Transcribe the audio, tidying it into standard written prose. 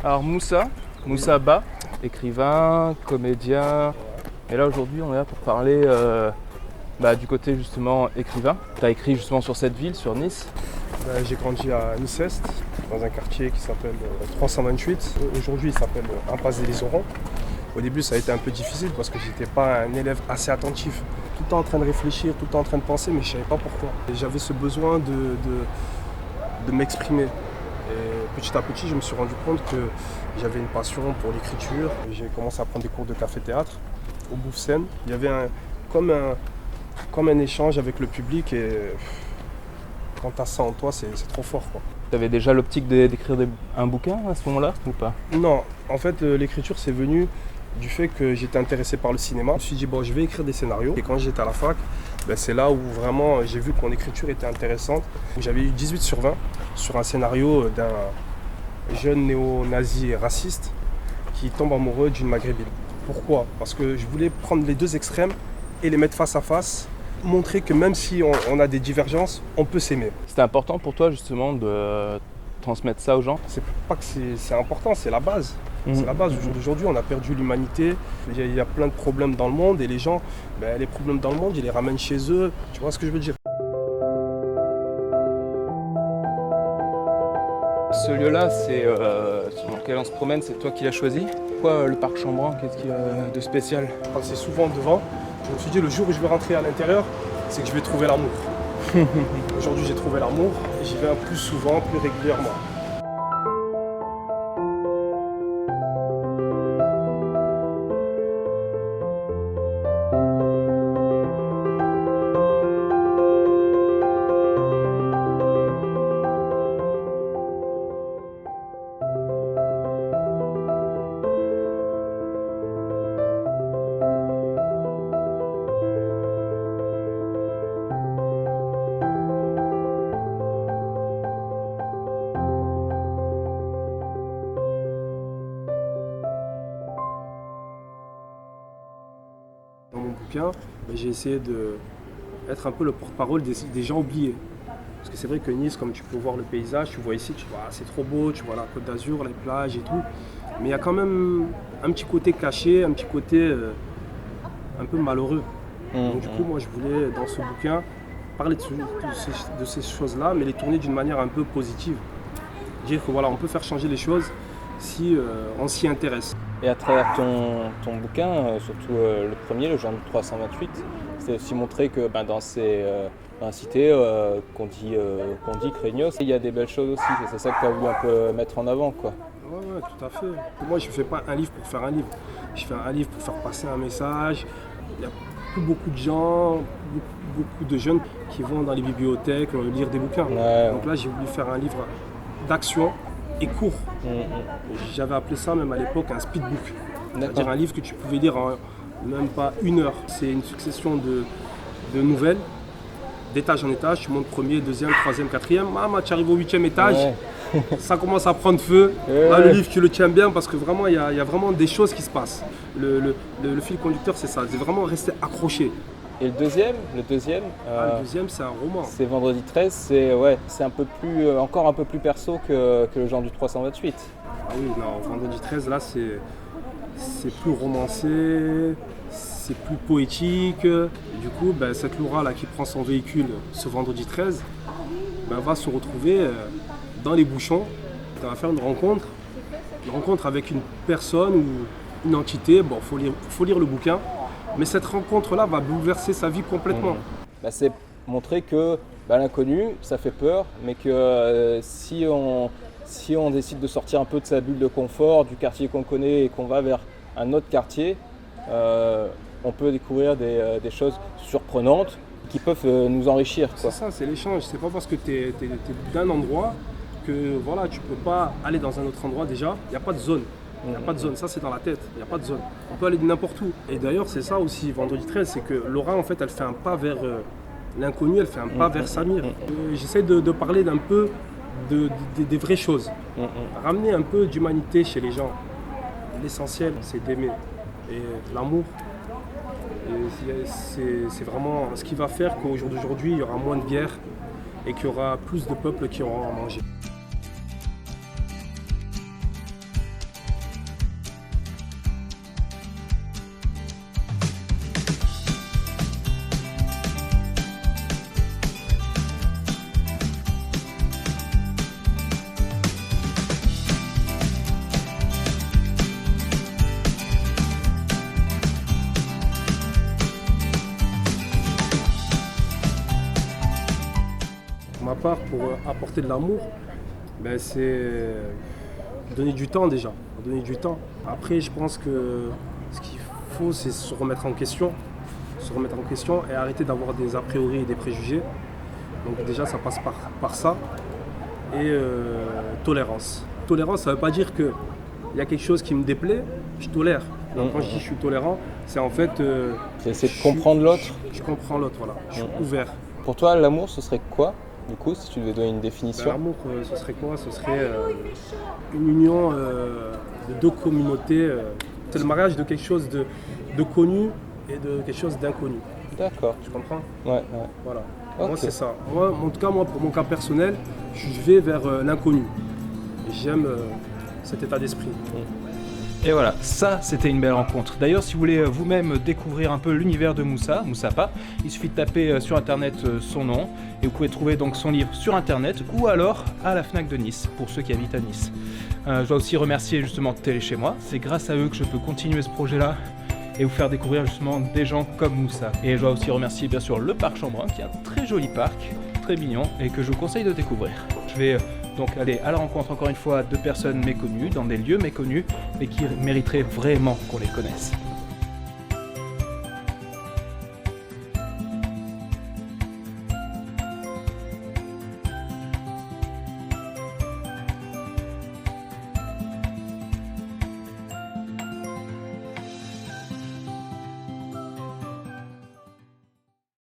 Alors Moussa Ba, écrivain, comédien. Et là aujourd'hui on est là pour parler du côté justement écrivain. Tu as écrit justement sur cette ville, sur Nice. J'ai grandi à Nice-Est, dans un quartier qui s'appelle 328. Aujourd'hui il s'appelle Impasse des Orans. Au début ça a été un peu difficile parce que j'étais pas un élève assez attentif. Tout le temps en train de réfléchir, tout le temps en train de penser, mais je savais pas pourquoi. Et j'avais ce besoin de m'exprimer. Et petit à petit, je me suis rendu compte que j'avais une passion pour l'écriture. J'ai commencé à prendre des cours de café-théâtre au Bouffe-Seine. Il y avait comme un échange avec le public et quand tu as ça en toi, c'est trop fort, quoi. Tu avais déjà l'optique d'écrire un bouquin à ce moment-là ou pas? Non, en fait l'écriture c'est venu du fait que j'étais intéressé par le cinéma. Je me suis dit bon, je vais écrire des scénarios. Et quand j'étais à la fac, c'est là où vraiment j'ai vu que mon écriture était intéressante. J'avais eu 18 sur 20 sur un scénario d'un jeune néo-nazi raciste qui tombe amoureux d'une maghrébine. Pourquoi? Parce que je voulais prendre les deux extrêmes et les mettre face à face, montrer que même si on a des divergences, on peut s'aimer. C'était important pour toi justement de transmettre ça aux gens? C'est pas que c'est important, c'est la base. C'est la base. Aujourd'hui, on a perdu l'humanité. Il y a plein de problèmes dans le monde et les gens, les problèmes dans le monde, ils les ramènent chez eux. Tu vois ce que je veux dire? Ce lieu-là, c'est sur lequel on se promène, c'est toi qui l'as choisi. Pourquoi le parc Chambrun? Qu'est-ce qu'il y a de spécial? Quand c'est souvent devant, je me suis dit le jour où je vais rentrer à l'intérieur, c'est que je vais trouver l'amour. Aujourd'hui, j'ai trouvé l'amour et j'y vais plus souvent, plus régulièrement. Dans mon bouquin, j'ai essayé d'être un peu le porte-parole des gens oubliés. Parce que c'est vrai que Nice, comme tu peux voir le paysage, tu vois ici, tu vois, c'est trop beau, tu vois la Côte d'Azur, les plages et tout. Mais il y a quand même un petit côté caché, un petit côté un peu malheureux. Donc du coup, moi je voulais, dans ce bouquin, parler de ces choses-là, mais les tourner d'une manière un peu positive. Dire que voilà, on peut faire changer les choses si on s'y intéresse. Et à travers ton bouquin, surtout le premier, le genre 328, c'est aussi montré que dans la cité qu'on dit craignos, il y a des belles choses aussi. C'est ça que tu as voulu un peu mettre en avant, quoi. Ouais, tout à fait. Moi, je ne fais pas un livre pour faire un livre. Je fais un livre pour faire passer un message. Il y a plus beaucoup de gens, beaucoup de jeunes qui vont dans les bibliothèques lire des bouquins. Ouais. Donc là, j'ai voulu faire un livre d'action et court. J'avais appelé ça même à l'époque un speedbook. C'est-à-dire un livre que tu pouvais lire en même pas 1 heure. C'est une succession de nouvelles, d'étage en étage. Tu montes premier, deuxième, troisième, quatrième. Tu arrives au 8e étage. Ouais. Ça commence à prendre feu. Là, le livre, tu le tiens bien parce que vraiment, il y a vraiment des choses qui se passent. Le fil conducteur, c'est ça. C'est vraiment rester accroché. Et le deuxième, le deuxième, c'est un roman. C'est Vendredi 13, c'est encore un peu plus perso que le genre du 328. Ah oui, non, Vendredi 13, là, c'est plus romancé, c'est plus poétique. Et du coup, cette Laura là qui prend son véhicule ce Vendredi 13, va se retrouver dans les bouchons. Elle va faire une rencontre avec une personne ou une entité. Bon, faut lire le bouquin. Mais cette rencontre-là va bouleverser sa vie complètement. C'est montrer que l'inconnu, ça fait peur, mais que si on décide de sortir un peu de sa bulle de confort, du quartier qu'on connaît et qu'on va vers un autre quartier, on peut découvrir des choses surprenantes qui peuvent nous enrichir, quoi. C'est ça, c'est l'échange. C'est pas parce que tu es d'un endroit que voilà, tu peux pas aller dans un autre endroit déjà. Il n'y a pas de zone. Il n'y a pas de zone, ça c'est dans la tête, il n'y a pas de zone. On peut aller de n'importe où. Et d'ailleurs c'est ça aussi, Vendredi 13, c'est que Laura en fait elle fait un pas vers l'inconnu, elle fait un pas vers Samir. J'essaie de parler d'un peu des vraies choses. Ramener un peu d'humanité chez les gens. L'essentiel c'est d'aimer. Et l'amour, c'est vraiment ce qui va faire qu'au jour d'aujourd'hui il y aura moins de guerre et qu'il y aura plus de peuples qui auront à manger. part, pour apporter de l'amour, ben, c'est donner du temps déjà. Donner du temps. Après, je pense que ce qu'il faut, c'est se remettre en question. Se remettre en question et arrêter d'avoir des a priori et des préjugés. Donc déjà, ça passe par ça. Et tolérance. Tolérance, ça ne veut pas dire qu'il y a quelque chose qui me déplaît, je tolère. Donc, quand je dis je suis tolérant, c'est en fait... c'est essayer de comprendre l'autre. Je comprends l'autre, voilà. Je suis ouvert. Pour toi, l'amour, ce serait quoi, du coup, si tu devais donner une définition? L'amour, ce serait quoi? Ce serait une union de deux communautés. C'est le mariage de quelque chose de connu et de quelque chose d'inconnu. D'accord. Tu comprends? Ouais. Voilà. Okay. Moi, c'est ça. Moi, en tout cas, moi, pour mon cas personnel, je vais vers l'inconnu. Et j'aime cet état d'esprit. Et voilà, ça c'était une belle rencontre. D'ailleurs, si vous voulez vous-même découvrir un peu l'univers de Moussa Pah, il suffit de taper sur internet son nom et vous pouvez trouver donc son livre sur internet ou alors à la Fnac de Nice pour ceux qui habitent à Nice. Je dois aussi remercier justement Télé Chez Moi, c'est grâce à eux que je peux continuer ce projet-là et vous faire découvrir justement des gens comme Moussa. Et je dois aussi remercier bien sûr le Parc Chambrun qui est un très joli parc, très mignon et que je vous conseille de découvrir. Je vais donc aller à la rencontre encore une fois de personnes méconnues, dans des lieux méconnus, mais qui mériteraient vraiment qu'on les connaisse.